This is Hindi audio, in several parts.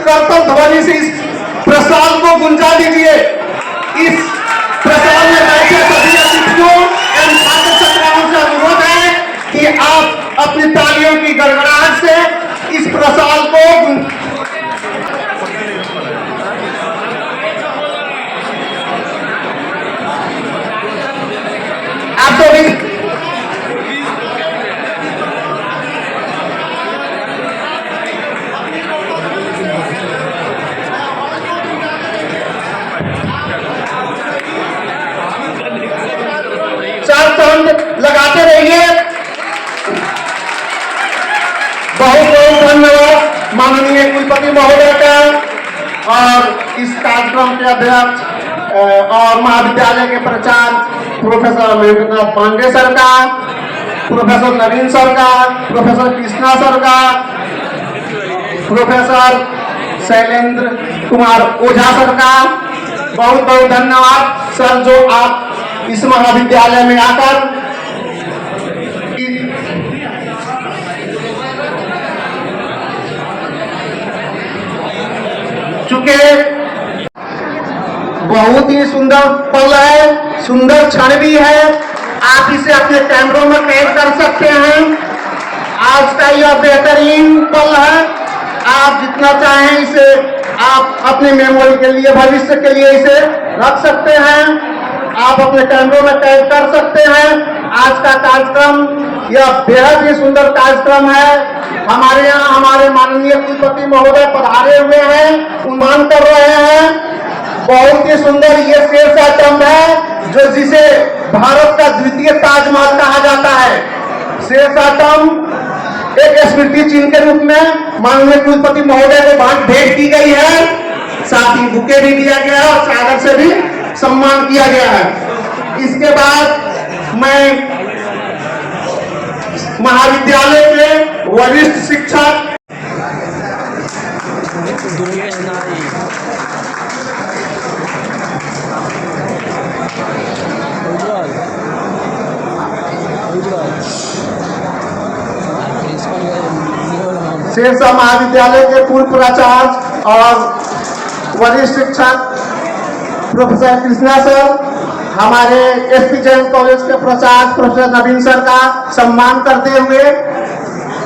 करतल ध्वनि से इस प्रसाद को गुंजा दीजिए। इस प्रसाद में बैठे सभी अतिथियों एवं छात्र छात्राओं से अनुरोध है कि आप अपनी तालियों की गड़गड़ाहट से इस प्रसाद को आप सभी लगाते रहिए। बहुत बहुत धन्यवाद माननीय कुलपति महोदय का और इस कार्यक्रम के अध्यक्ष और महाविद्यालय के प्राचार्य प्रोफेसर महेंद्रनाथ पांडे सर का, प्रोफेसर नवीन सर का, प्रोफेसर कृष्णा सर का, प्रोफेसर शैलेंद्र कुमार ओझा सर का बहुत बहुत धन्यवाद सर, जो आप इस महाविद्यालय में आकर चुके। बहुत ही सुंदर पल है, सुंदर क्षण भी है। आप इसे अपने कैमरों में कैद कर सकते हैं। आज का यह बेहतरीन पल है। आप जितना चाहें इसे आप अपने मेमोरी के लिए, भविष्य के लिए इसे रख सकते हैं। आप अपने कैमरों में कैद कर सकते हैं। आज का कार्यक्रम यह बेहद ही सुंदर कार्यक्रम है। हमारे यहाँ हमारे माननीय कुलपति महोदय पधारे हुए हैं, उन्मान कर रहे हैं। बहुत ही सुंदर ये शेष आइटम है जो जिसे भारत का द्वितीय ताजमहल कहा जाता है। शेष आइटम एक स्मृति चिन्ह के रूप में माननीय कुलपति महोदय को भेंट की गई है। साथ ही बुके भी दिया गया है और चादर से भी सम्मान किया गया है। इसके बाद मैं महाविद्यालय के वरिष्ठ शिक्षक शेरशाह महाविद्यालय के पूर्व प्राचार्य और वरिष्ठ शिक्षक प्रोफेसर कृष्णा सर, हमारे एसपी जैन कॉलेज के प्राचार्य प्रोफेसर नवीन सर का सम्मान करते हुए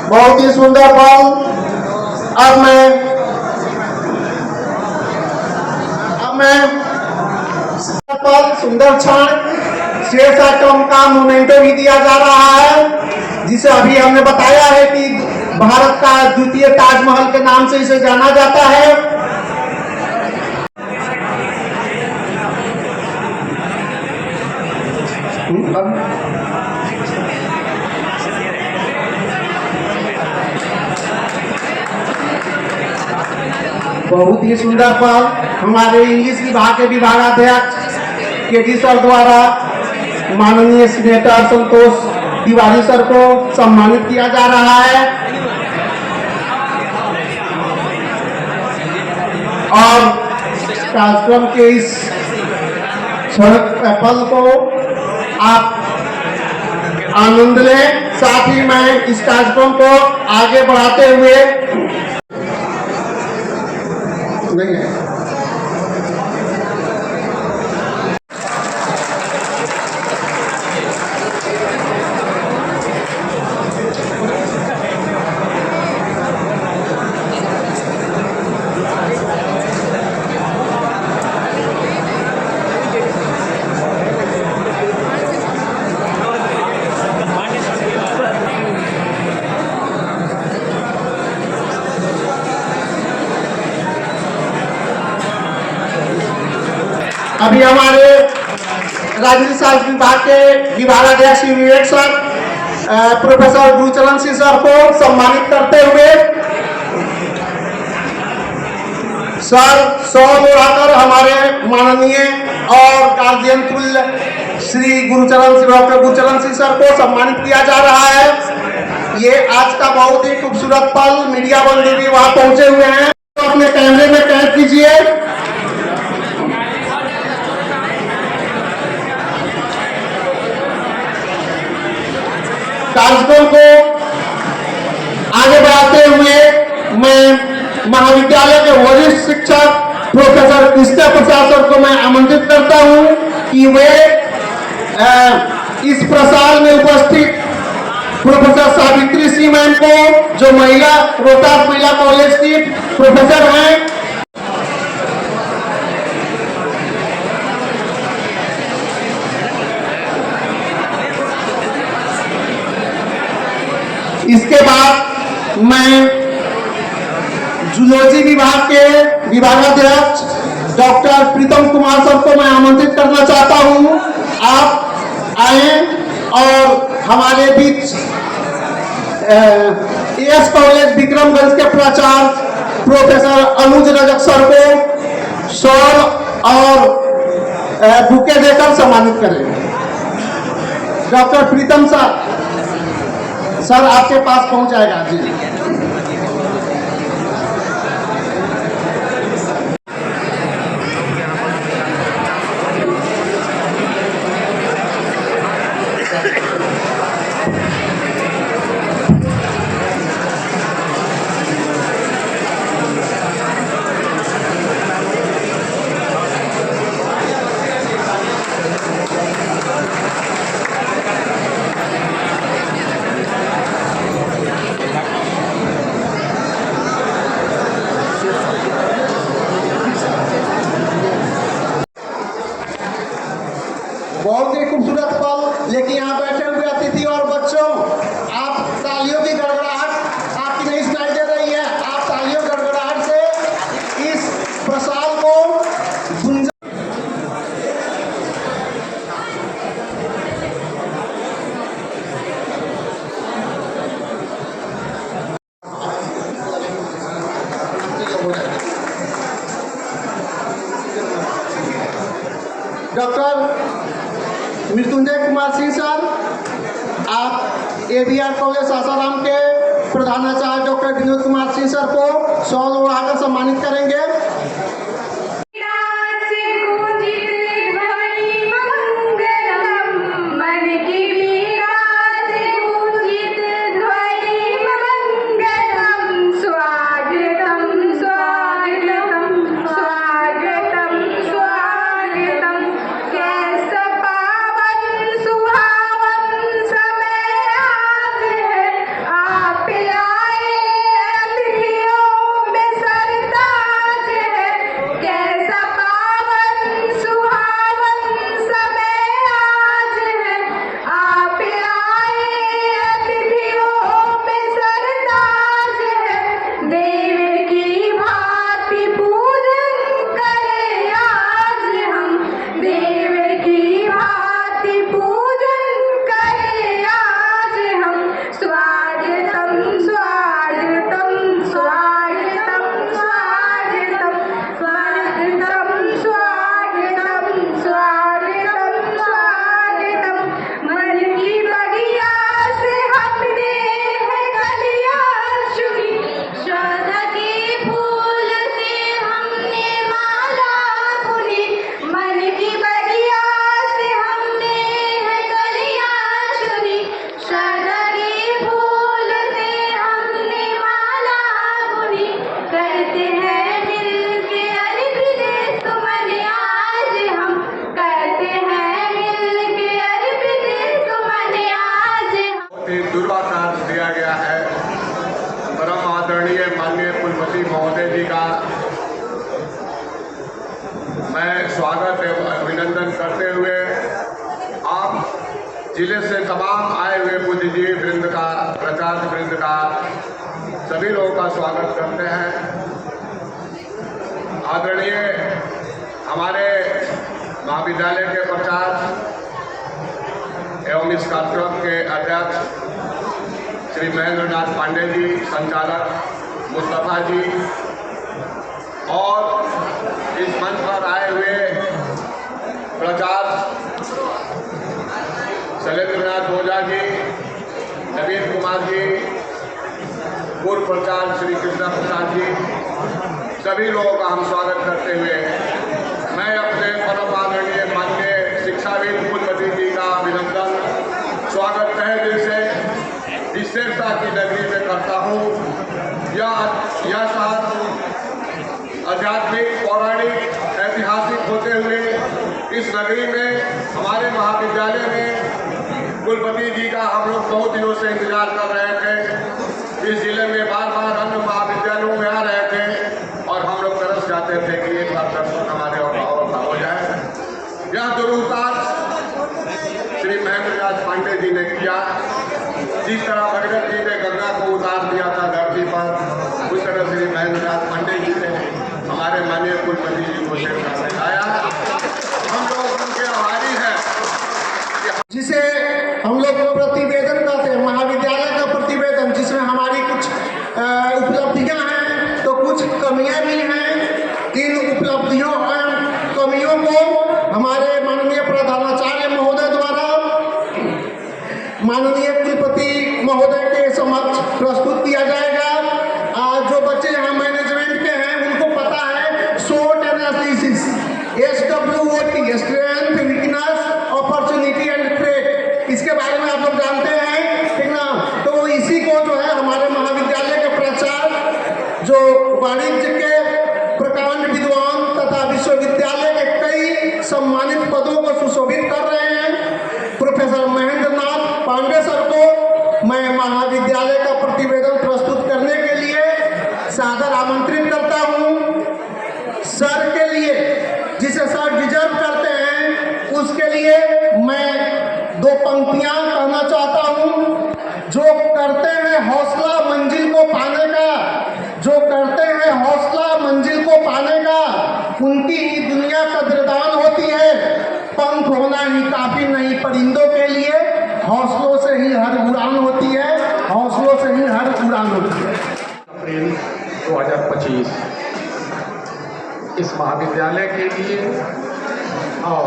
बहुत ही सुंदर पल। अब मैं सुंदर क्षण शेष आइटम का मोमेंटो भी दिया जा रहा है, जिसे अभी हमने बताया है कि भारत का द्वितीय ताजमहल के नाम से इसे जाना जाता है। बहुत ही सुंदर पल हमारे इंग्लिश विभाग के विभागाध्यक्ष केडी सर द्वारा माननीय सीनेटर संतोष तिवारी सर को सम्मानित किया जा रहा है। और कार्यक्रम के इस पल को आप आनंद लें। साथ ही मैं इस कार्यक्रम को आगे बढ़ाते हुए नहीं है। अभी हमारे राजनीति शास्त्र विभाग के विभागाध्यक्ष Vivek sir professor Gurucharan Singh sir को सम्मानित करते हुए सर 100 उड़ाकर हमारे माननीय और गार्जियन तुल्य श्री डॉक्टर गुरुचरण सिंह सर को सम्मानित किया जा रहा है। ये आज का बहुत ही खूबसूरत पल मीडिया बंधु भी वहां पहुंचे हुए हैं, तो अपने कैमरे में कैद कीजिए। कार्यक्रम को आगे बढ़ाते हुए मैं महाविद्यालय के शिक्षक प्रोफेसर कृष्ण प्रसाद सर को मैं आमंत्रित करता हूं कि वे इस प्रसार में उपस्थित प्रोफेसर सावित्री सिंह मैम को, जो रोहतास महिला कॉलेज की प्रोफेसर हैं, इसके बाद मैं जूलॉजी विभाग के विभागाध्यक्ष डॉक्टर प्रीतम कुमार सर को मैं आमंत्रित करना चाहता हूं। आप आए और हमारे बीच एएस कॉलेज विक्रमगंज के प्राचार्य प्रोफेसर अनुज रजक सर को शॉल और बुके देकर सम्मानित करेंगे। डॉक्टर प्रीतम सर आपके पास पहुंच जाएगा जी। बहुत ही खूबसूरत पल, लेकिन यहाँ बैठे हुए अतिथि और बच्चों, आप तालियों की गड़गड़ाहट आपकी नहीं सुनाई दे रही है। आप तालियों गड़गड़ाहट से इस प्रसाद को गुंजा। डॉक्टर मृत्युंजय कुमार सिंह सर, आप एबीआर कॉलेज सासाराम के प्रधानाचार्य डॉक्टर विनोद कुमार सिंह सर को शॉल ओढ़ाकर सम्मानित करेंगे। दुर्वासार दिया गया है। परम आदरणीय माननीय कुलपति महोदय जी का मैं स्वागत एवं अभिनंदन करते हुए आप जिले से तमाम आए हुए बुद्धिजीवी वृंद का, प्रचारक वृंद का, सभी लोगों का स्वागत करते हैं। आदरणीय हमारे महाविद्यालय के प्रचार एवं इस कार्यक्रम के अध्यक्ष श्री महेंद्र नाथ पांडे जी, संचालक मुस्तफा जी और इस मंच पर आए हुए प्रचार शैलेंद्र नाथ ओझा जी, नवीन कुमार जी, पूर्व प्रचार श्री कृष्ण प्रसाद जी, सभी लोगों का हम स्वागत करते हुए मैं अपने परम आदरणीय माननीय शिक्षाविद कुलपति जी का अभिनंदन स्वागत तहे दिल से विशेषता की नगरी में करता हूँ। यह साथ आध्यात्मिक, पौराणिक, ऐतिहासिक होते हुए इस नगरी में हमारे महाविद्यालय में कुलपति जी का हम लोग बहुत दिनों से इंतजार कर रहे थे। इस जिले में बार बार अन्य महाविद्यालयों में आ रहे थे और हम लोग तरस जाते थे कि एक बार दर्शन हमारे और हो जाए। यह दुरुपकार श्री महेंद्र नाथ पांडे जी ने किया। जिस तरह भगत जी ने गंगा को उतार दिया था धरती पर, उस तरह श्री महेंद्र नाथ पांडे जी ने हमारे माननीय कुलपति जी को सिखाया। हम लोग उनके आभारी हैं। जिसे हम लोग प्रतिवेदन करते हैं, महाविद्यालय का प्रतिवेदन, जिसमें हमारी कुछ उपलब्धियां हैं तो कुछ कमियां भी हैं। इन उपलब्धियों और कमियों को हमारे माननीय प्रधानाचार्य महोदय द्वारा माननीय कुलपति महोदय के समक्ष प्रस्तुत किया जाएगा। जो बच्चे यहाँ मैनेजमेंट के हैं उनको पता है SWOT analysis, SWOT, strength, weakness, opportunity and threat, इसके बारे में आप लोग जानते हैं, ठीक ना। तो इसी को जो है हमारे महाविद्यालय के प्राचार्य जो वाणिज्य के प्रकांड विद्वान तथा विश्वविद्यालय के कई सम्मानित पदों को सुशोभित कर रहे हैं, प्रोफेसर महेंद्र नाथ पांडे सर को मैं महाविद्यालय का प्रतिवेदन प्रस्तुत करने के लिए सादर आमंत्रित करता हूं। सर के लिए, जिसे सर डिजर्व करते हैं, उसके लिए मैं दो पंक्तियां कहना चाहता हूं। जो करते हैं हौसला मंजिल को पाने का, जो करते हैं हौसला मंजिल को पाने का, उनकी ही दुनिया कदरदान होती है। पंख होना ही काफी नहीं परिंदों के लिए, हौसलों से ही हर उड़ान होती है, हौसलों से ही हर उड़ान होती है। अप्रैल 2025 इस महाविद्यालय के लिए और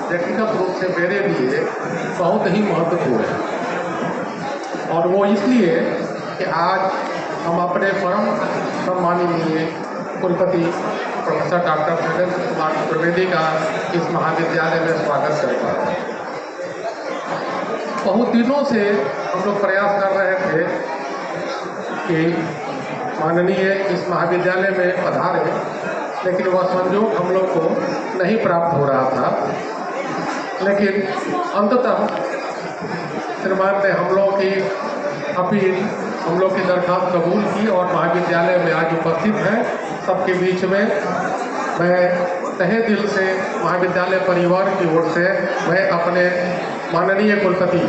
व्यक्तिगत रूप से मेरे लिए बहुत ही महत्वपूर्ण है। और वो इसलिए कि आज हम अपने परम सम्माननीय कुलपति प्रोफेसर डॉक्टर शैलेंद्र कुमार त्रिवेदी का इस महाविद्यालय में स्वागत करता है। बहुत दिनों से हम लोग प्रयास कर रहे थे कि माननीय इस महाविद्यालय में पधारे, लेकिन वह संयोग हम लोग को नहीं प्राप्त हो रहा था। लेकिन अंततः श्रीमान ने हम लोग की अपील, हम लोग की दरख्वास्त कबूल की और महाविद्यालय में आज उपस्थित हैं। सबके बीच में मैं तहे दिल से महाविद्यालय परिवार की ओर से मैं अपने माननीय कुलपति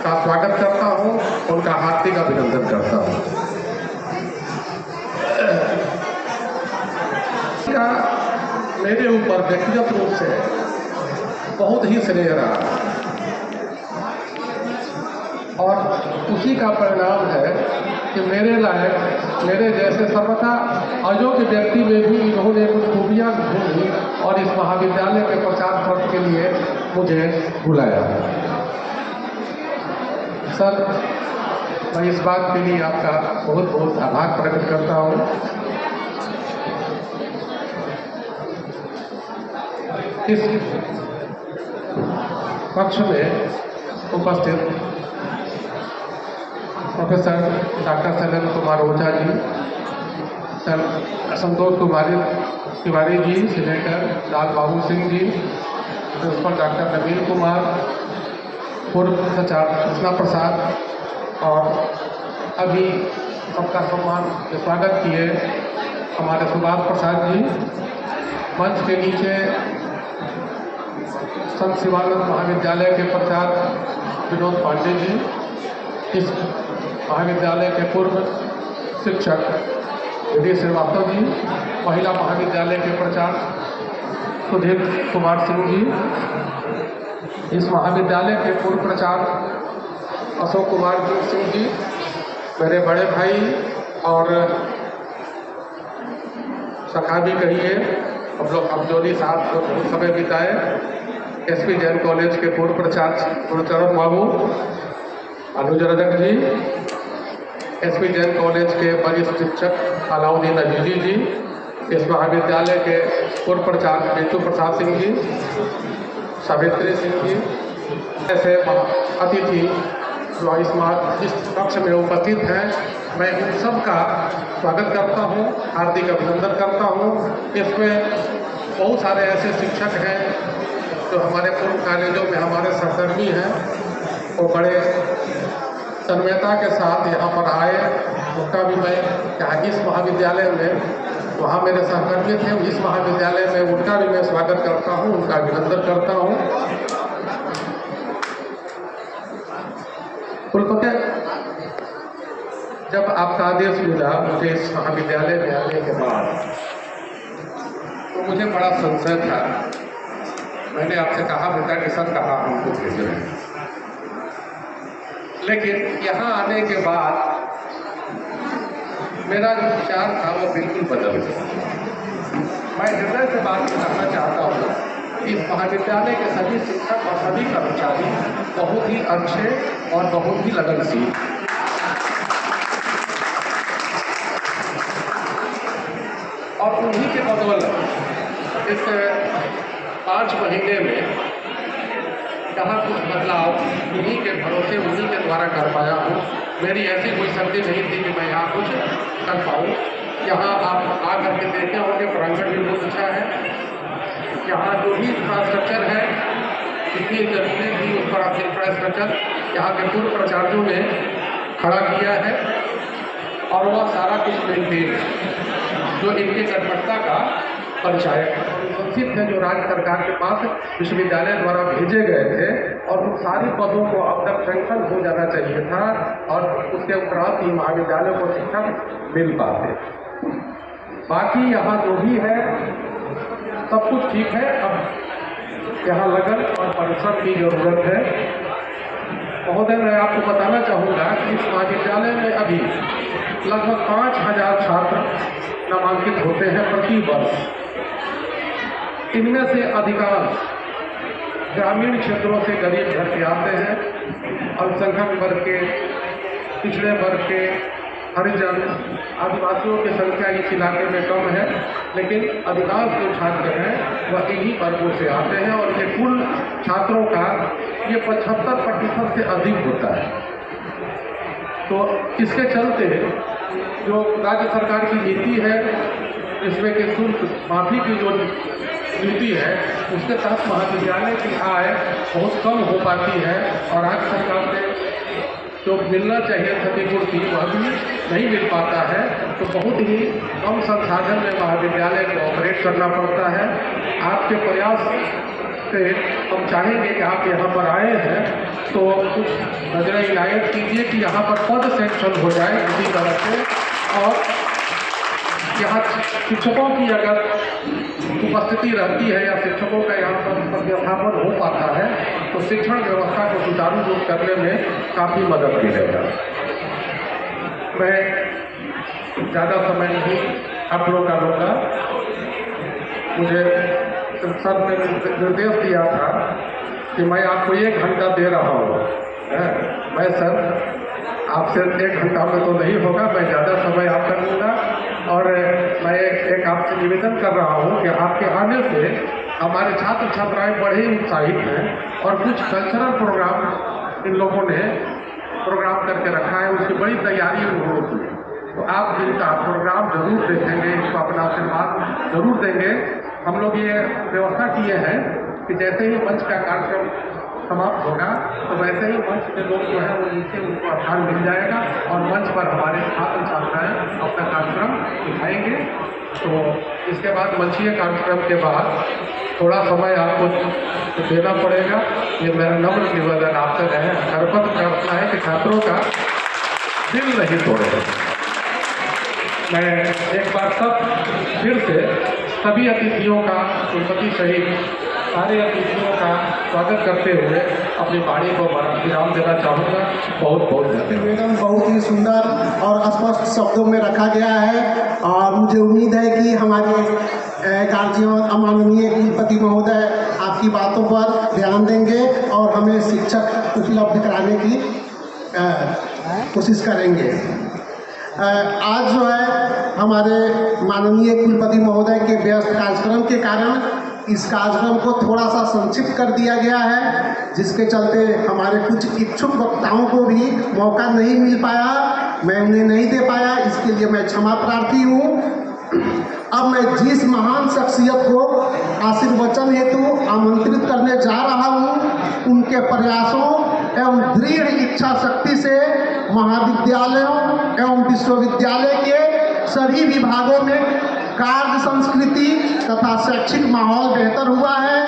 का स्वागत करता हूं, उनका हार्दिक अभिनंदन करता हूं। का मेरे ऊपर व्यक्तिगत रूप से बहुत ही स्नेह रहा और उसी का परिणाम है कि मेरे लायक, मेरे जैसे सर्वथा अयोग्य व्यक्ति में भी इन्होंने कुछ खूबियाँ ढूंढी और इस महाविद्यालय के प्रचार प्रसार के लिए मुझे बुलाया। सर, मैं इस बात के लिए आपका बहुत बहुत आभार प्रकट करता हूँ। इस कक्ष में उपस्थित professor doctor Shailendra Kumar Ojha ji, sir संतोष कुमारी तिवारी जी, सीनेटर लाल बाबू सिंह जी, प्रिंसिपल डॉक्टर नवीन कुमार, पूर्व प्राचार्य कृष्णा प्रसाद और अभी सबका सम्मान स्वागत किए हमारे सुभाष प्रसाद जी। मंच के नीचे संत शिवानंद महाविद्यालय के प्राचार्य विनोद पांडे जी, इस महाविद्यालय के पूर्व शिक्षक डी श्रीवास्तव जी, महिला महाविद्यालय के प्राचार्य सुधीर कुमार सिंह जी, इस महाविद्यालय के पूर्व प्राचार्य अशोक कुमार सिंह जी, मेरे बड़े भाई और सखा भी कहिए, हम लोग अफजोली साथ बहुत समय बिताए। एसपी जैन कॉलेज के पूर्व प्राचार्य गुरुचरण बाबू, अनुज रजक जी, एसपी जैन कॉलेज के वरिष्ठ शिक्षक अलाउद्दीन अजीजी जी, इस महाविद्यालय के पूर्व प्राचार्य बिट्टू प्रसाद सिंह जी, सावित्री सिंह जी, ऐसे अतिथि जो इस कक्ष में उपस्थित हैं, मैं उन सब का स्वागत करता हूँ, हार्दिक अभिनंदन करता हूँ। इसमें बहुत सारे ऐसे शिक्षक हैं जो हमारे पूर्व कॉलेजों में हमारे सहकर्मी हैं, वो बड़े तन्मयता के साथ यहाँ पर आए। उनका भी मैं यहाँ इस महाविद्यालय में, वहाँ मेरे सहकर्मी थे, इस महाविद्यालय में उनका भी मैं स्वागत करता हूँ, उनका अभिनंदन करता हूँ। कुलपति, जब आपका आदेश मिला मुझे इस महाविद्यालय में आने के बाद, तो मुझे बड़ा संशय था। मैंने आपसे कहा बेटा कि सर कहाँ हमको भेज रहे हैं, लेकिन यहाँ आने के बाद मेरा जो विचार था वो बिल्कुल बदल गया। मैं हृदय से बात करना चाहता हूँ, इस महाविद्यालय के सभी शिक्षक और सभी कर्मचारी बहुत ही अच्छे और बहुत ही लगनशील, और उन्हीं के बदौलत इस 5 महीने में जहाँ कुछ बदलाव उन्हीं के भरोसे, उन्हीं के द्वारा कर पाया हूँ। मेरी ऐसी कोई शक्ति नहीं थी कि मैं यहाँ कुछ कर पाऊँ। यहाँ आप आ करके देखे होंगे, प्रांगण भी बहुत अच्छा है। यहाँ जो भी इंफ्रास्ट्रक्चर है, जितनी जरूरी थी उस पर इंफ्रास्ट्रक्चर यहाँ के पूर्व प्राचार्यों ने खड़ा किया है, और वह सारा कुछ मेंटेन जो इनकी कटमटता का पंचायत संस्थित है, जो राज्य सरकार के पास विश्वविद्यालय द्वारा भेजे गए थे, और उन सारी पदों को अब तक सैंक्शन हो जाना चाहिए था, और उसके उपरांत ही महाविद्यालय को शिक्षक मिल पाते। बाकी यहाँ जो भी है सब कुछ ठीक है। अब यहाँ लगन और परिश्रम की जरूरत है। महोदय, मैं आपको बताना चाहूँगा कि इस महाविद्यालय में अभी लगभग 5000 छात्र नामांकित होते हैं प्रति वर्ष। इनमें से अधिकांश ग्रामीण क्षेत्रों से गरीब घर के आते हैं, अल्पसंख्यक वर्ग के, पिछड़े वर्ग के, हरिजन, आदिवासियों की संख्या इस इलाके में कम है, लेकिन अधिकांश जो छात्र हैं वह इन्हीं वर्गों से आते हैं, और ये कुल छात्रों का ये 75% से अधिक होता है। तो इसके चलते जो राज्य सरकार की नीति है, इसमें के शुल्क माफी की जो नीति है, उसके तहत महाविद्यालय की आय बहुत कम हो पाती है, और राज्य सरकार से जो मिलना चाहिए क्षतिपूर्ति वह भी नहीं मिल पाता है। तो बहुत ही कम संसाधन में महाविद्यालय को ऑपरेट करना पड़ता है। आपके प्रयास से हम चाहेंगे कि आप यहाँ पर आए हैं तो कुछ नजर इनायत कीजिए कि यहाँ पर पद सेक्शन हो जाए इसी तरह से, और यहाँ शिक्षकों की अगर उपस्थिति रहती है या शिक्षकों का यहाँ पर व्यवस्थापन हो पाता है तो शिक्षण व्यवस्था को सुचारू रूप करने में काफ़ी मदद मिलेगा। मैं ज़्यादा समय नहीं आप लोग का लूँगा। मुझे सर ने निर्देश दिया था कि मैं आपको 1 घंटा दे रहा हूँ। मैं सर आपसे 1 घंटा में तो नहीं होगा, मैं ज़्यादा समय आपका लूँगा, और मैं एक आपसे निवेदन कर रहा हूँ कि आपके आने से हमारे छात्र छात्राएं बड़े ही उत्साहित हैं, और कुछ कल्चरल प्रोग्राम इन लोगों ने प्रोग्राम करके रखा है, उसकी बड़ी तैयारी उन्होंने की है। तो आप इनका प्रोग्राम जरूर देखेंगे, इसको अपना आशीर्वाद जरूर देंगे। हम लोग ये व्यवस्था किए हैं कि जैसे ही मंच का कार्यक्रम समाप्त होगा तो वैसे ही मंच के लोग जो है वो नीचे उनको स्थान मिल जाएगा, और मंच पर हमारे छात्र छात्राएं अपना कार्यक्रम दिखाएंगे। तो इसके बाद मंचीय कार्यक्रम के बाद थोड़ा समय आपको देना पड़ेगा। ये मेरा नम्र निवेदन आपसे है। करपत्र प्रार्थना है कि छात्रों का दिल नहीं तोड़े। मैं एक बार फिर से सभी अतिथियों का, कुलपति सहित सारे अतिथियों का स्वागत करते हुए अपनी वाणी को विराम देना चाहूँगा। बहुत बहुत धन्यवाद। निवेदन बहुत ही सुंदर और स्पष्ट शब्दों में रखा गया है, और मुझे उम्मीद है कि हमारे गार्जियन माननीय कुलपति महोदय आपकी बातों पर ध्यान देंगे और हमें शिक्षक उपलब्ध कराने की कोशिश करेंगे। आज जो है हमारे माननीय कुलपति महोदय के व्यस्त कार्यक्रम के कारण इस कार्यक्रम को थोड़ा सा संक्षिप्त कर दिया गया है, जिसके चलते हमारे कुछ इच्छुक वक्ताओं को भी मौका नहीं मिल पाया, मैं उन्हें नहीं दे पाया, इसके लिए मैं क्षमा प्रार्थी हूँ। अब मैं जिस महान शख्सियत को आशीर्वचन हेतु आमंत्रित करने जा रहा हूँ, उनके प्रयासों एवं दृढ़ इच्छा शक्ति से महाविद्यालयों एवं विश्वविद्यालय के सभी विभागों में कार्य संस्कृति तथा शैक्षिक माहौल बेहतर हुआ है।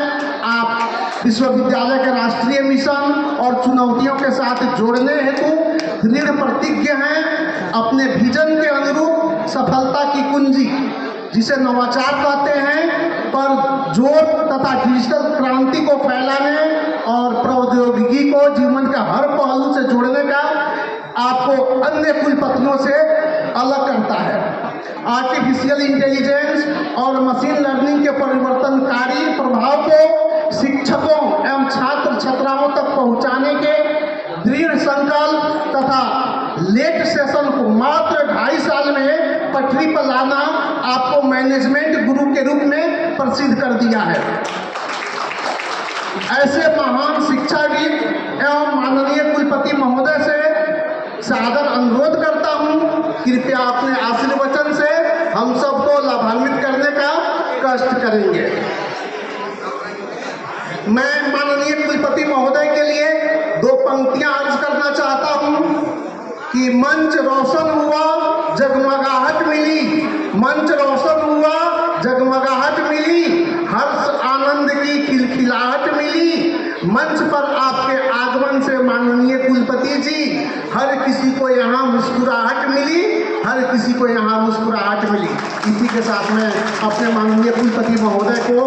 आप विश्वविद्यालय के राष्ट्रीय मिशन और चुनौतियों के साथ जोड़ने हेतु दृढ़ प्रतिज्ञ हैं। अपने विजन के अनुरूप सफलता की कुंजी, जिसे नवाचार कहते हैं, पर जोर तथा डिजिटल क्रांति को फैलाने और प्रौद्योगिकी को जीवन के हर पहलू से जोड़ने का आपको अन्य कुलपतियों से अलग करता है। आर्टिफिशियल इंटेलिजेंस और मशीन लर्निंग के परिवर्तनकारी प्रभाव को शिक्षकों एवं छात्र छात्राओं तक पहुंचाने के दृढ़ संकल्प तथा लेट सेशन को मात्र 2.5 साल में पटरी पर लाना आपको मैनेजमेंट गुरु के रूप में प्रसिद्ध कर दिया है। ऐसे महान शिक्षाविद एवं माननीय कुलपति महोदय से सादर अनुरोध करता हूं, कृपया अपने आशीर्वचन से हम सबको लाभान्वित करने का कष्ट करेंगे। मैं माननीय कुलपति महोदय के लिए 2 पंक्तियां अर्ज करना चाहता हूं कि मंच रोशन हुआ, जगमगाहट मिली, मंच रोशन हुआ, जगमगाहट मिली, हर्ष आनंद की खिलखिलाहट मिली। मंच पर आपके आगमन से माननीय कुलपति जी, हर किसी को यहाँ मुस्कुराहट मिली, हर किसी को यहाँ मुस्कुराहट मिली। इसी के साथ में अपने माननीय कुलपति महोदय को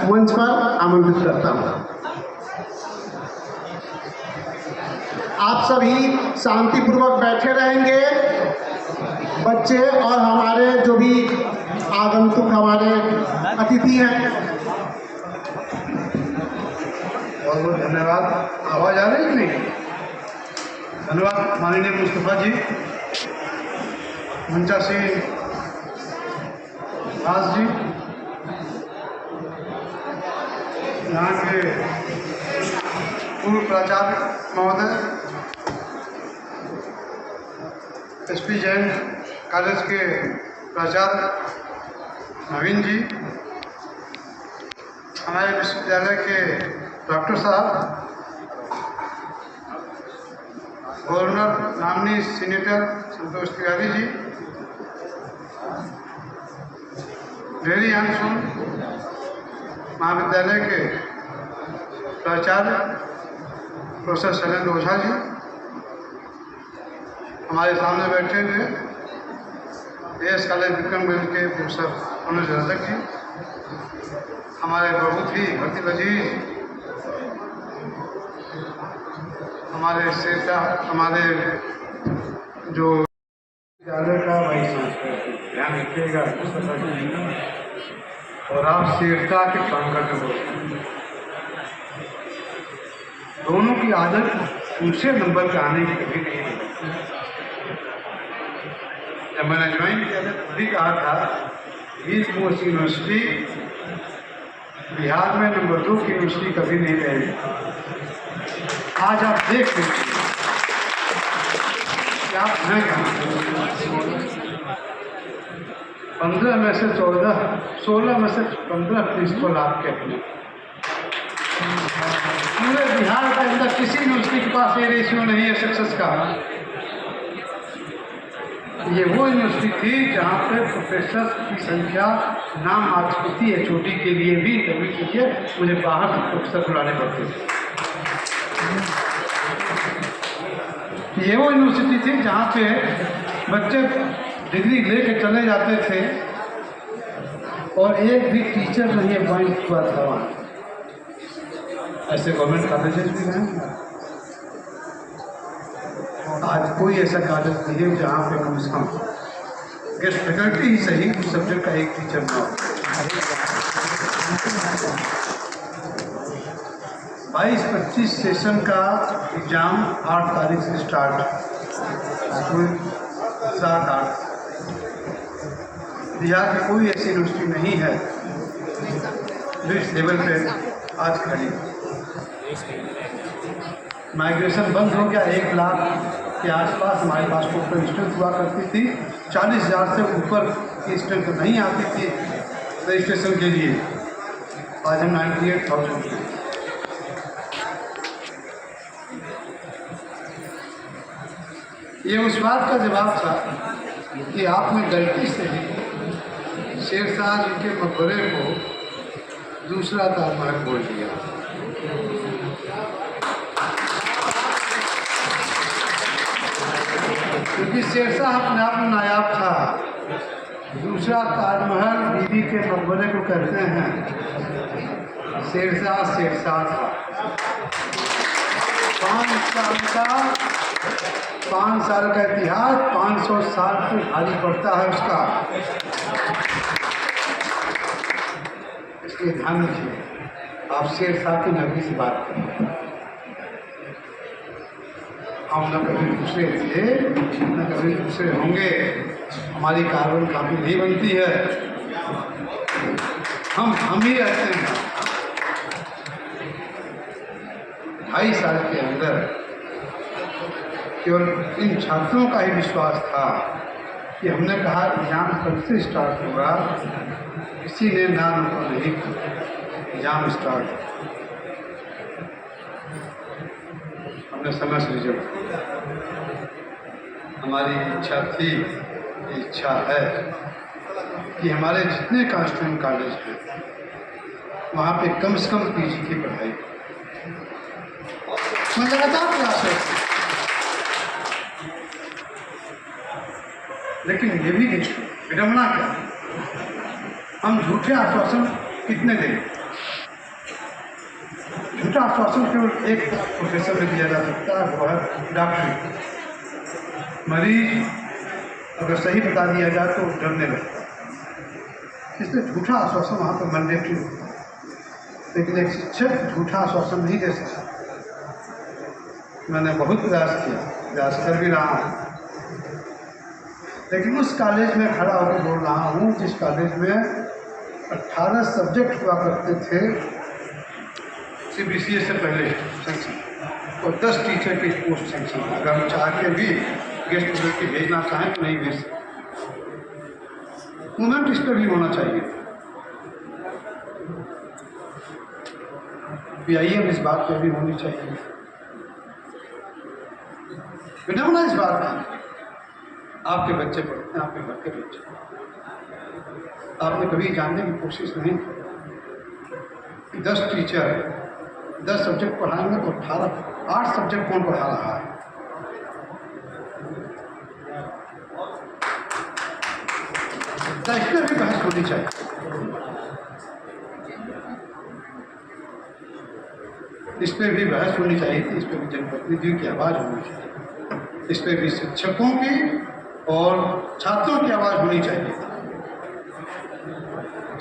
मंच पर आमंत्रित करता हूँ। आप सभी शांतिपूर्वक बैठे रहेंगे। बच्चे और हमारे जो भी आगंतुक हमारे अतिथि हैं, बहुत बहुत धन्यवाद। आवाज़ आ रही है कि नहीं? धन्यवाद माननीय मुस्तफा जी, मंचासी दास जी, यहाँ के पूर्व प्राचार्य महोदय, एसपी जैन कॉलेज के प्राचार्य नवीन जी, हमारे विश्वविद्यालय के डॉक्टर साहब, गवर्नर नामनी सीनेटर संतोष तिवारी जी, वेरी अनसुन महाविद्यालय के प्राचार्य प्रोफेसर शैलेंद्र ओझा जी, हमारे सामने बैठे हुए एएस कॉलेज विक्रमगंज के प्रोफेसर मनोज रजक जी, हमारे बहुत ही भर्ती वजीर हमारे सेता, हमारे जो विद्यालय का भाई ध्यान रखिएगा, और आप शेरता के काम करने बोलते, दोनों की आदत ऊंचे नंबर पे आने की कभी नहीं है। जब मैंने ज्वाइन किया था तभी कहा था ईस्ट कोस्ट यूनिवर्सिटी बिहार में नंबर 2 की यूनिवर्सिटी कभी नहीं रहेगी। आज आप देख सकते हैं कि आप हैं क्या। 15 में से 14, 16 में से 15 प्रिंसिपल आपके अपने। पूरे बिहार के अंदर किसी यूनिवर्सिटी के पास ये रेशियो नहीं है सक्सेस का। ये वो यूनिवर्सिटी थी जहाँ पे प्रोफेसर की संख्या नाम मात्र थी। HOD के लिए भी इंटरव्यू के लिए मुझे बाहर से प्रोफेसर बुलाने पड़ते थे। ये वो यूनिवर्सिटी थी जहाँ पे बच्चे डिग्री लेके चले जाते थे और एक भी टीचर नहीं अपॉइंट हुआ था वहाँ। ऐसे गवर्नमेंट कॉलेजेस भी हैं। आज कोई ऐसा कॉलेज नहीं है जहाँ पे कम से कम गेस्ट फैकल्टी ही सही उस सब्जेक्ट का एक टीचर ना हो। 22-25 सेशन का एग्ज़ाम 8 तारीख से स्टार्ट, स्कूल 7-8। बिहार की कोई ऐसी यूनिवर्सिटी नहीं है जिस लेवल पे आज खड़ी है। माइग्रेशन बंद हो गया, 1 लाख के आसपास हमारे पास टोटल स्ट्रेंथ हुआ करती थी। 40,000 से ऊपर की स्ट्रेंथ नहीं आती थी रजिस्ट्रेशन के लिए। आज हम 98,000। ये उस बात का जवाब था कि आपने गलती से ही शेरशाह जी के मकबरे को दूसरा ताजमहल बोल दिया। क्योंकि शेरशाह अपने आप में नायाब था। दूसरा ताजमहल बीबी के मकबरे को कहते हैं। शेरशाह शेरशाह था। 5 साल का इतिहास 500 साल से भारी पड़ता है उसका। इसलिए ध्यान रखिए, आप शेरशाह की नबी से बात करें। हम न कभी दूसरे थे, न कभी दूसरे होंगे। हमारी कार्बन काफ़ी नहीं बनती है, हम ही रहते हैं। 2.5 साल के अंदर केवल इन छात्रों का ही विश्वास था कि हमने कहा एग्जाम कब से स्टार्ट होगा, किसी ने नाम को नहीं एग्जाम स्टार्ट। हमने समय से रिजल्ट। हमारी इच्छा थी, इच्छा है कि हमारे जितने कांस्टिट्यूंट कॉलेज हैं वहाँ पे कम से कम पीजी की पढ़ाई मैं लगातार प्रयास करती। लेकिन ये भी नहीं, विडम्बना क्या, हम झूठे आश्वासन कितने दें। झूठा आश्वासन केवल एक प्रोफेसर में दिया जा सकता है, वो है डॉक्टरी। मरीज अगर सही बता दिया जाए तो डरने लगता है, इसलिए झूठा आश्वासन वहाँ पर मैंडेटरी होता है। लेकिन एक शिक्षक झूठा आश्वासन नहीं दे सकता। मैंने बहुत प्रयास कर भी रहा हूँ, लेकिन उस कॉलेज में खड़ा होकर बोल रहा हूँ जिस कॉलेज में 18 सब्जेक्ट हुआ करते थे CBCS से पहले सेंक्शन, और 10 टीचर की पोस्ट सेंक्शन। अगर हम चाह के भी गेस्ट फैकल्टी भेजना चाहें तो नहीं भेज सकते। मूवमेंट इस पर भी होना चाहिए। PIM इस बात पर भी होनी चाहिए। विडम्बना इस बात की, आपके बच्चे पढ़ते हैं, आपके घर के बच्चे, आपने कभी जानने की कोशिश नहीं की 10 टीचर 10 सब्जेक्ट पढ़ाएंगे तो 8 सब्जेक्ट कौन पढ़ा रहा है। इस पर भी बहस होनी चाहिए। इस पर भी बहस होनी चाहिए थी। इस पर भी जनप्रतिनिधियों की आवाज़ होनी चाहिए। इस पर भी शिक्षकों की और छात्रों की आवाज़ होनी चाहिए।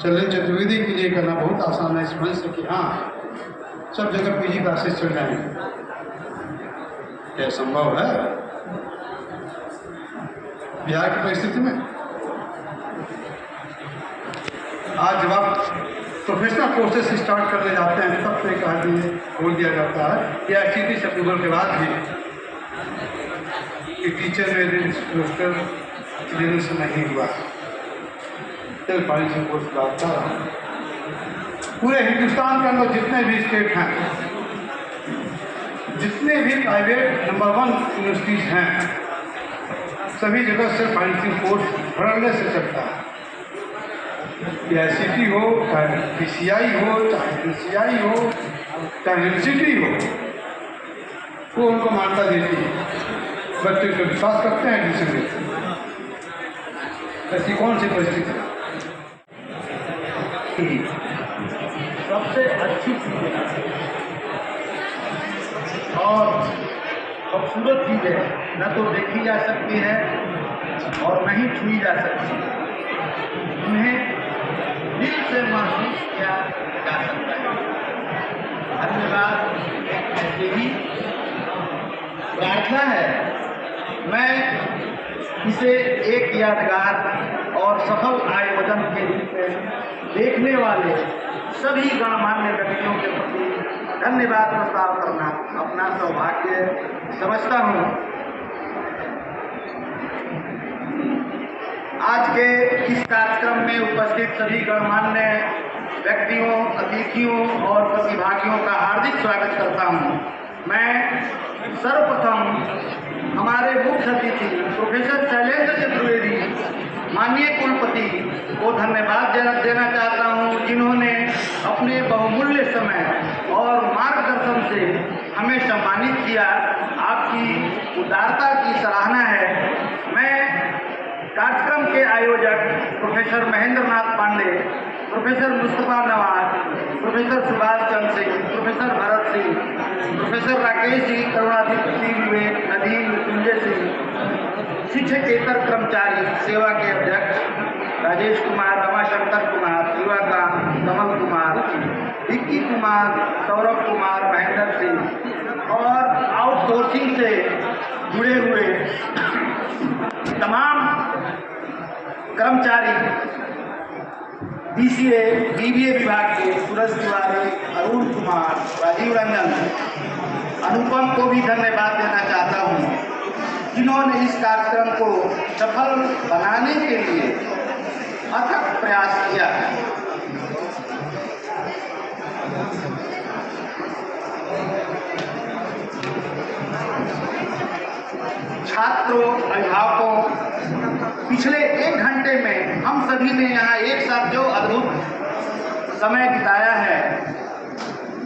चलन चतुर्वेदी के लिए करना बहुत आसान है इस मंच से कि हाँ सब जगह PG क्लासेस चल जाएंगे। क्या संभव है बिहार की परिस्थिति में? आज जब आप प्रोफेशनल कोर्सेस स्टार्ट करने जाते हैं तब से कहा बोल दिया जाता है कि ICT से अप्रूवल के बाद भी कि टीचर में रजिस्टर क्लियरेंस नहीं हुआ। चल पॉलिसी कोर्स बात कर रहा हूँ। पूरे हिंदुस्तान के अंदर जितने भी स्टेट हैं, जितने भी प्राइवेट नंबर 1 यूनिवर्सिटीज़ हैं, सभी जगह से फाइनेंसिंग कोर्स धड़ल्ले से चलता है। ICT हो, चाहे PCI हो, चाहे NCI हो, चाहे NCT हो, वो उनको मान्यता देती है। बच्चे को विश्वास करते हैं, एडमिशन देते हैं। ऐसी कौन सी परिस्थिति है? सबसे अच्छी चीज़ और खूबसूरत चीज़ें न तो देखी जा सकती है और न ही छुई जा सकती है। उन्हें दिल से महसूस किया जा सकता है। धन्यवाद। ऐसे ही प्रार्थना है, मैं इसे एक यादगार और सफल आयोजन आयोजन के रूप में देखने वाले सभी गणमान्य व्यक्तियों के प्रति धन्यवाद प्रस्ताव करना अपना सौभाग्य समझता हूँ। आज के इस कार्यक्रम में उपस्थित सभी गणमान्य व्यक्तियों, अतिथियों और प्रतिभागियों का हार्दिक स्वागत करता हूं। मैं सर्वप्रथम हमारे मुख्य अतिथि प्रोफेसर शैलेंद्र चतुर्वेदी माननीय कुलपति को धन्यवाद देना चाहता हूं, जिन्होंने अपने बहुमूल्य समय और मार्गदर्शन से हमें सम्मानित किया। आपकी उदारता की सराहना है। मैं कार्यक्रम के आयोजक professor Mahendra Nath Pandey, professor Mustafa Nawaz, professor Subhash Chandra Singh, professor Bharat Singh, professor Rakesh ji, करुणाधिपति विवेक, नदीम, मृत्युंजय सिंह, शिक्षकेतर कर्मचारी सेवा के अध्यक्ष राजेश कुमार, रमाशंकर कुमार, शिवाकांत, कमल कुमार, विक्की कुमार, सौरभ कुमार, महेंद्र सिंह और आउटसोर्सिंग से जुड़े हुए तमाम कर्मचारी, BCA, BBA विभाग के सूरज तिवारी, अरुण कुमार, राजीव रंजन, अनुपम को भी धन्यवाद देना चाहता हूँ, जिन्होंने इस कार्यक्रम को सफल बनाने के लिए अथक प्रयास किया। छात्रों, अभिभावकों, पिछले 1 घंटे में हम सभी ने यहाँ एक साथ जो अद्भुत समय बिताया है,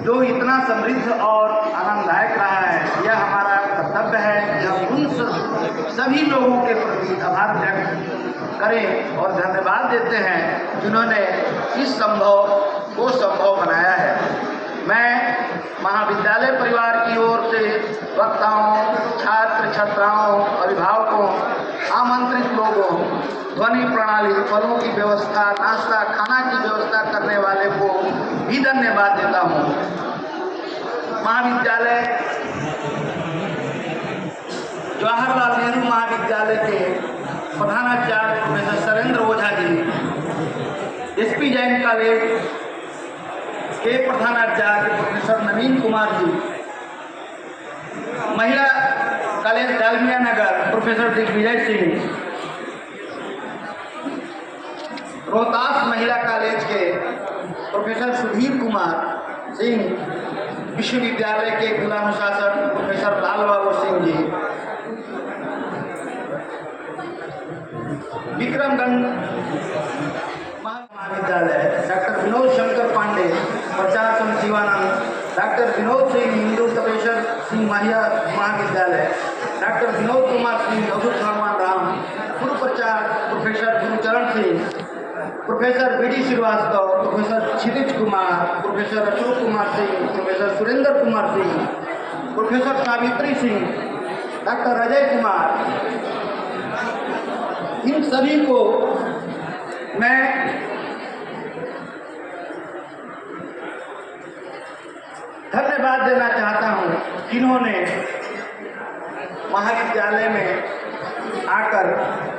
जो इतना समृद्ध और आनंददायक रहा है, यह हमारा कर्तव्य है कि हम उन सभी लोगों के प्रति आभार व्यक्त करें और धन्यवाद देते हैं जिन्होंने इस संभव को संभव बनाया है। मैं महाविद्यालय परिवार की ओर से वक्ताओं, छात्र छात्राओं, अभिभावकों, आमंत्रित लोगों, ध्वनि प्रणाली, फलों की व्यवस्था, नाश्ता खाना की व्यवस्था करने वाले को भी धन्यवाद देता हूँ। महाविद्यालय जवाहरलाल नेहरू महाविद्यालय के प्रधानाचार्य professor Surendra Ojha ji, SP Jain college के प्रधानाचार्य प्रोफेसर नवीन कुमार जी, महिला कॉलेज डालमिया नगर प्रोफेसर दिग्विजय सिंह, रोहतास महिला कॉलेज के प्रोफेसर सुधीर कुमार सिंह, विश्वविद्यालय के कुलानुशासन प्रोफेसर लाल बाबू सिंह जी, विक्रमगंज महाविद्यालय डॉक्टर विनोद शंकर पांडे, प्रचार संघ शिवानंद, डॉक्टर विनोद सिंह हिंदू तपेश्वर सिंह महिला महाविद्यालय, डॉक्टर विनोद कुमार सिंह, अवधूत भगवान राम, पूर्व प्रचार professor Gurucharan Singh, professor BD Srivastava, professor Kshitij Kumar, professor Ashok Kumar Singh, professor Surendra Kumar Singh, professor Savitri Singh, doctor Ajay Kumar, इन सभी को मैं धन्यवाद देना चाहता हूँ, जिन्होंने महाविद्यालय में आकर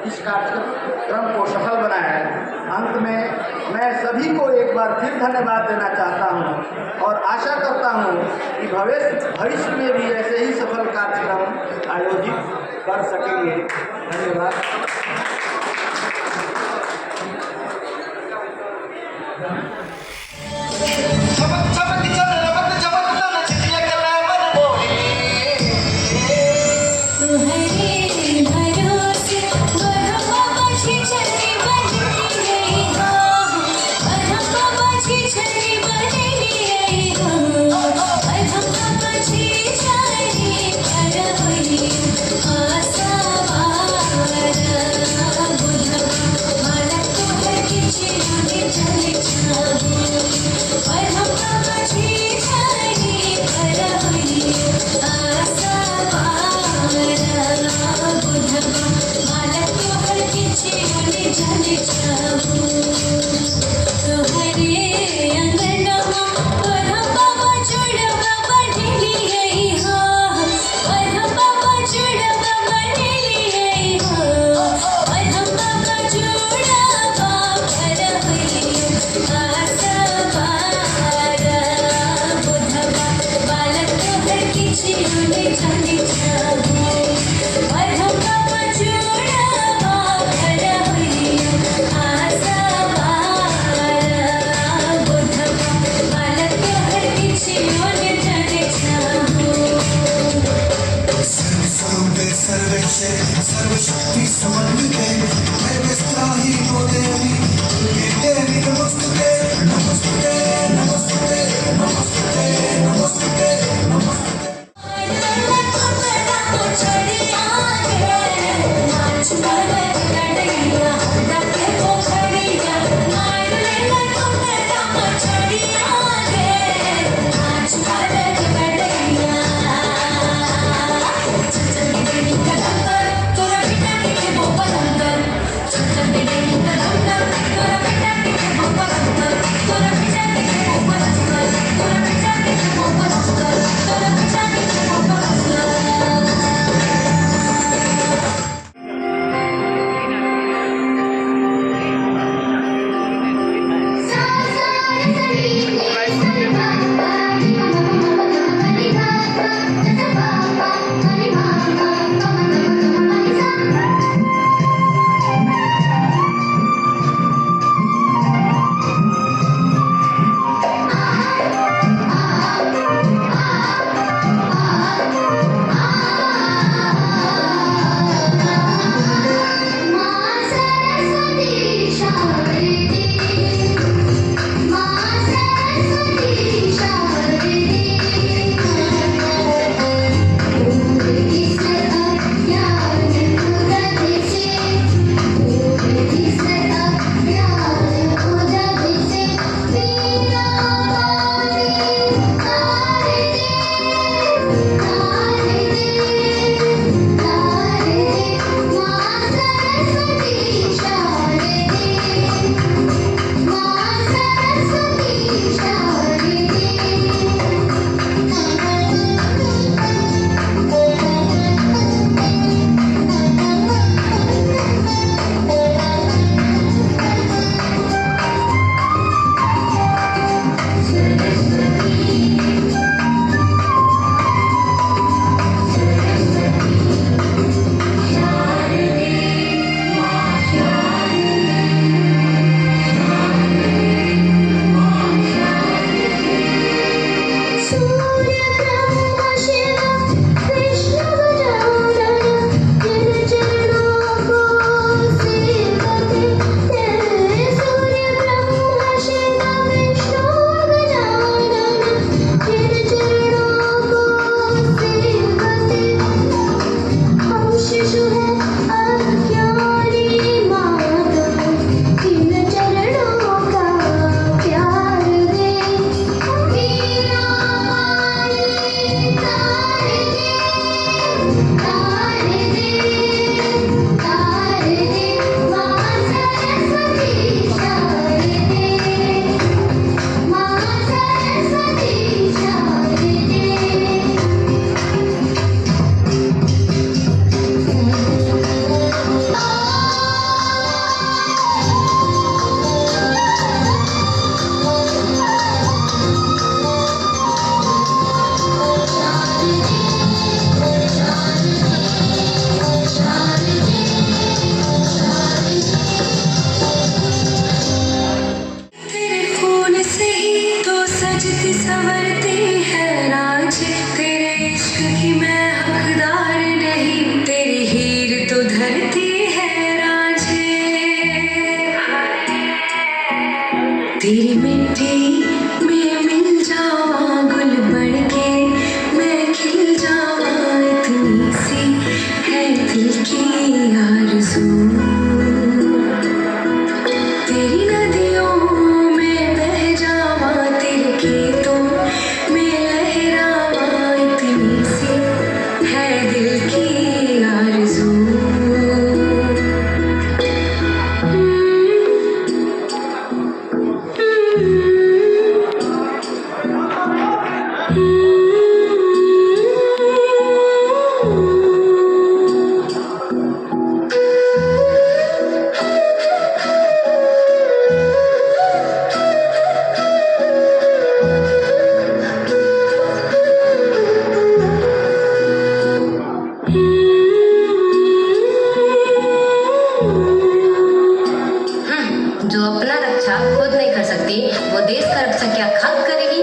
इस कार्यक्रम को सफल बनाया। अंत में मैं सभी को एक बार फिर धन्यवाद देना चाहता हूँ और आशा करता हूँ कि भविष्य में भी ऐसे ही सफल कार्यक्रम आयोजित कर सकेंगे। धन्यवाद। सजती संवरती है राज, तेरे इश्क की मैं हकदार नहीं, तेरी हीर तो धरती है राजे। तेरी मिट्टी में मिल जावा गुल बन के, मैं खिल जावा, इतनी सी है दिल की आरज़ू। तेरी नदियों में बह जावा, तेरे खेतों में लहरावा, इतनी सी है दिल की आरज़ू। जो अपना रक्षा खुद नहीं कर सकती, वो देश का रक्षा क्या खाक करेगी।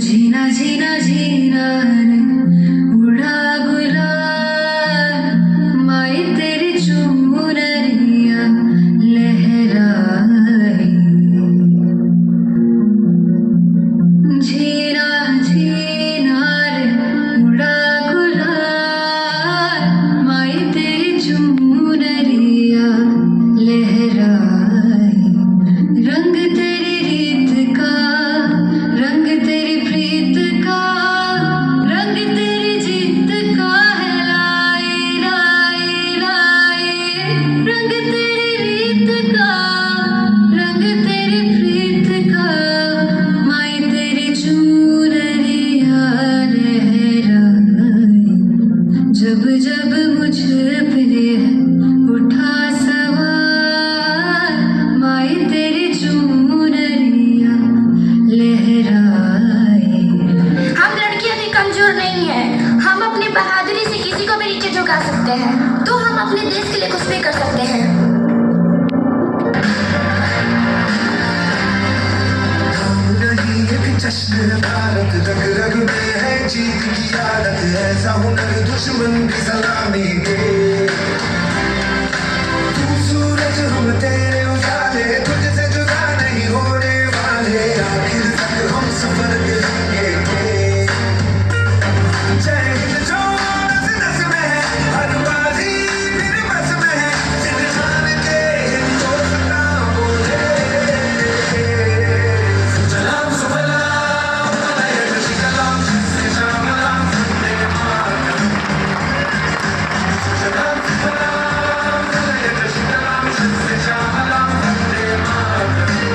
जीना जीना जीना रे उड़ा गुलाल, माई तेरी चुनरिया लहराए। जीना जीना रे उड़ा गुलाल, माई तेरी चुनरिया लहराए। रंग तेरी रीत का, रंग तेरी प्रीत का, रंग तेरी जीत का है लाए लाए लाए। रंग तेरी रीत का, रंग तेरी प्रीत का, माई तेरी चूनरिया लहराए। जब जब मुझ पे उठा सवार, माई तेरी चूनरिया लहराए। हम लड़कियां भी कमजोर नहीं है, हम अपनी बहादुरी से किसी को भी नीचे झुका सकते हैं, तो हम अपने देश के लिए कुछ भी कर सकते हैं। नहीं एक जश्न भारत, रग रग में है जीत की आदत, ऐसा हुनर दुश्मन की सलामी दे। तू सूरज हम तेरे उजाले, तुझसे जुदा नहीं होने वाले, आखिर तक हम सफर करेंगे। जय हिंद जो नस नस में है, हर बाजी फिर बस में है, जिन जान के हिंदुस्तान बोले। सलाम सलाम अलैहि सलाम, सलाम वंदे मातरम। सलाम सलाम अलैहि सलाम, सलाम वंदे मातरम।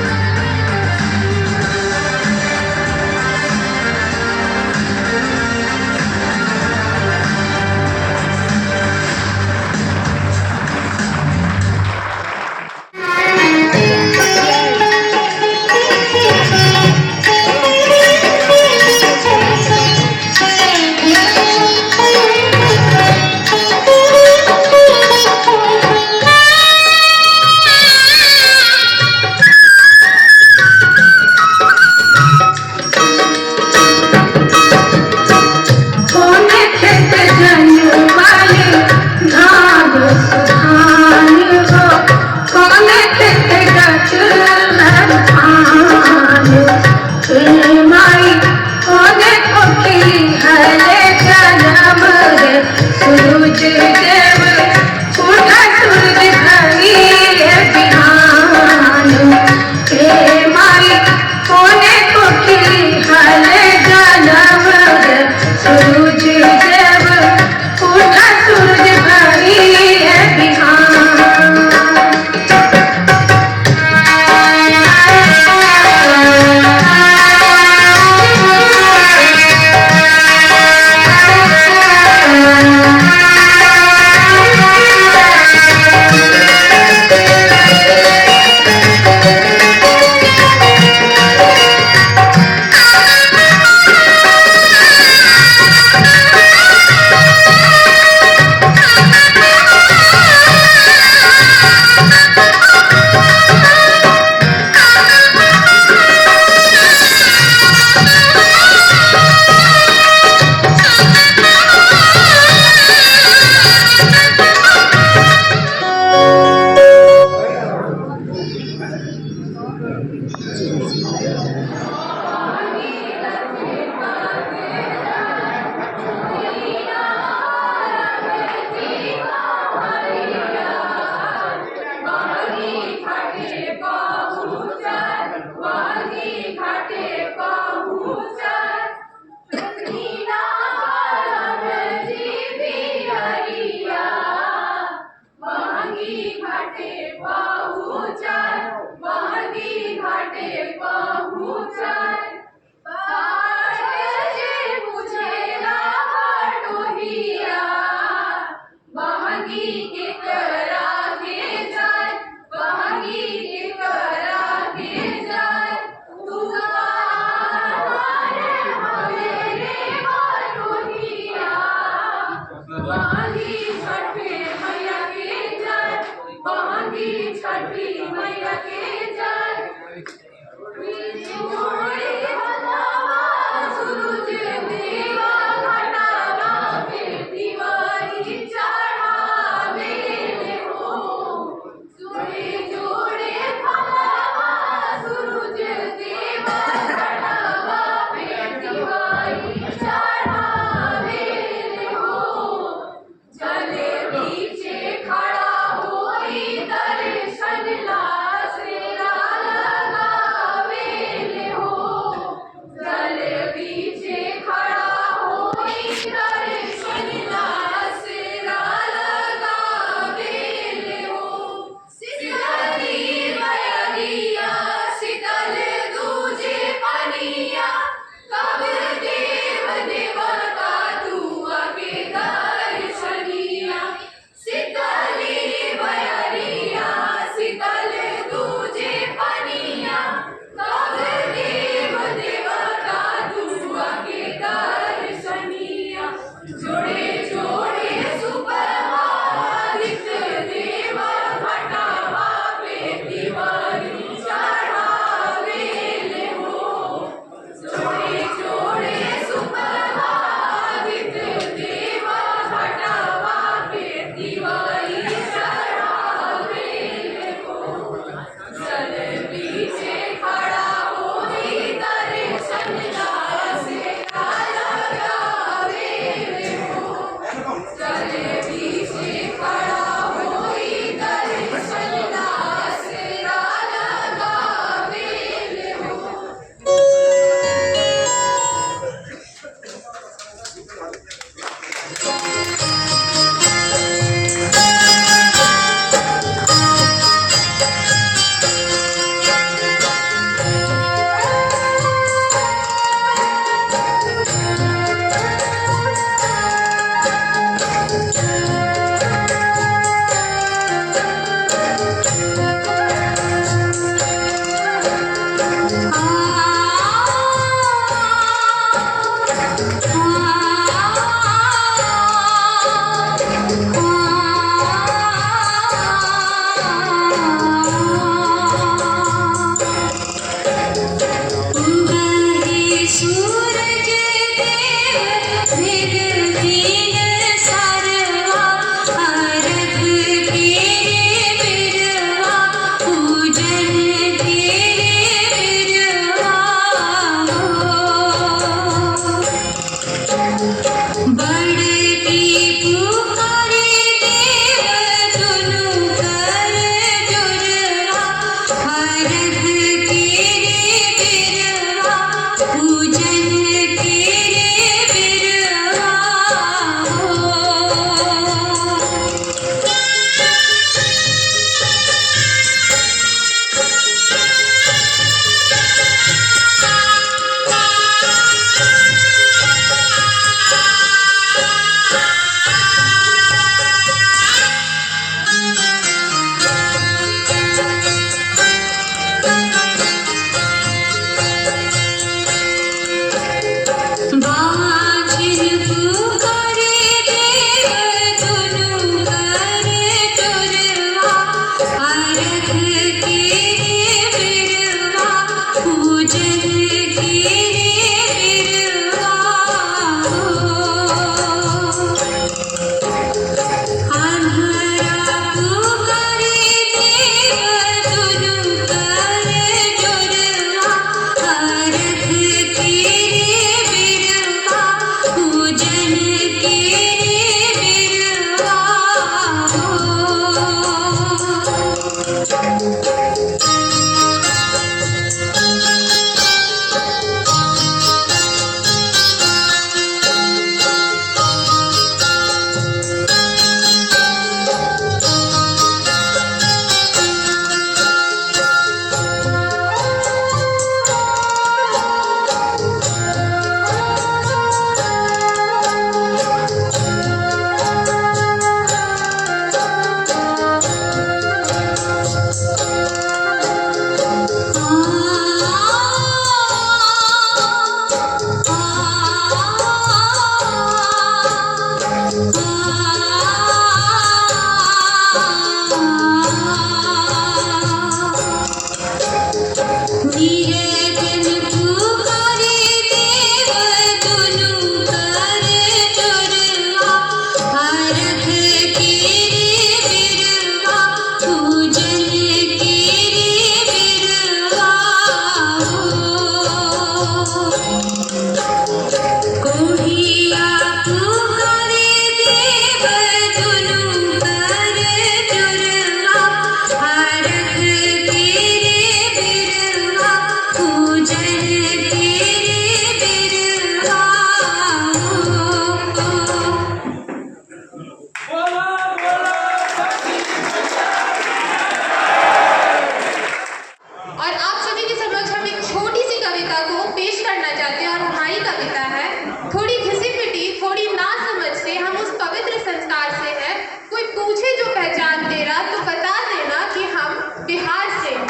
पेश करना चाहते हैं और हमारी कविता है। थोड़ी घिसी पिटी थोड़ी ना समझ से हम उस पवित्र संस्कार से हैं। कोई पूछे जो पहचान तेरा तो बता देना कि हम बिहार से हैं।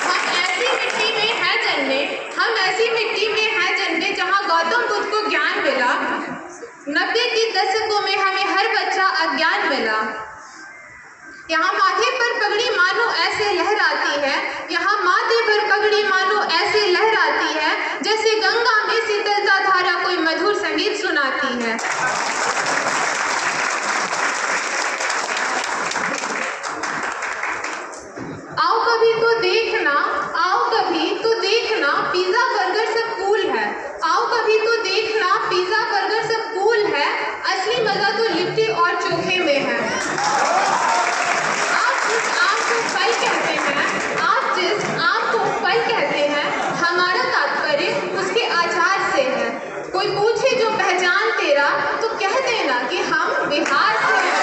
हम ऐसी मिट्टी में है जन्मे जहाँ गौतम बुद्ध को ज्ञान मिला। 90 के दशकों में हमें हर बच्चा अज्ञान मिला। यहाँ माथे पर पगड़ी मानो ऐसे लहराती है, यहाँ माथे पर पगड़ी मानो ऐसे लहराती है, जैसे गंगा में शीतलता धारा कोई मधुर संगीत सुनाती है। आओ कभी तो देखना पिज्जा बर्गर सब कूल है। आओ कभी तो देखना पिज्जा बर्गर सब कूल है, असली मजा तो लिट्टी और चोखे में है। आप जिस आम को फल कहते हैं, हमारा तात्पर्य उसके आचार से है। कोई पूछे जो पहचान तेरा तो कह देना कि हम बिहार से हैं।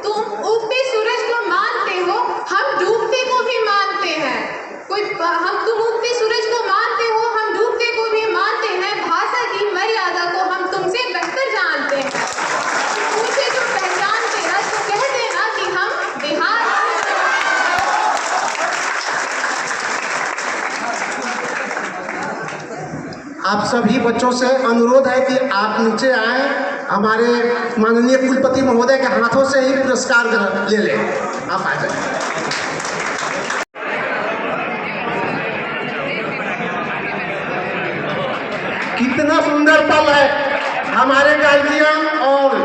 तुम उगते सूरज को मानते हो, हम डूबते को भी मानते हैं। तुम उगते सूरज को मानते हो, हम डूबते को भी मानते हैं। भाषा की मर्यादा को हम तुमसे बेहतर जानते हैं। पूछे जो पहचान तेरा तो कह देना कि हम बिहार से हैं। आप सभी बच्चों से अनुरोध है कि आप नीचे आए, हमारे माननीय कुलपति महोदय के हाथों से ही पुरस्कार ले लें। आप आ जाए। कितना सुंदर पल है। हमारे गार्जियन और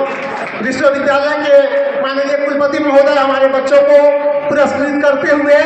विश्वविद्यालय के माननीय कुलपति महोदय हमारे बच्चों को पुरस्कृत करते हुए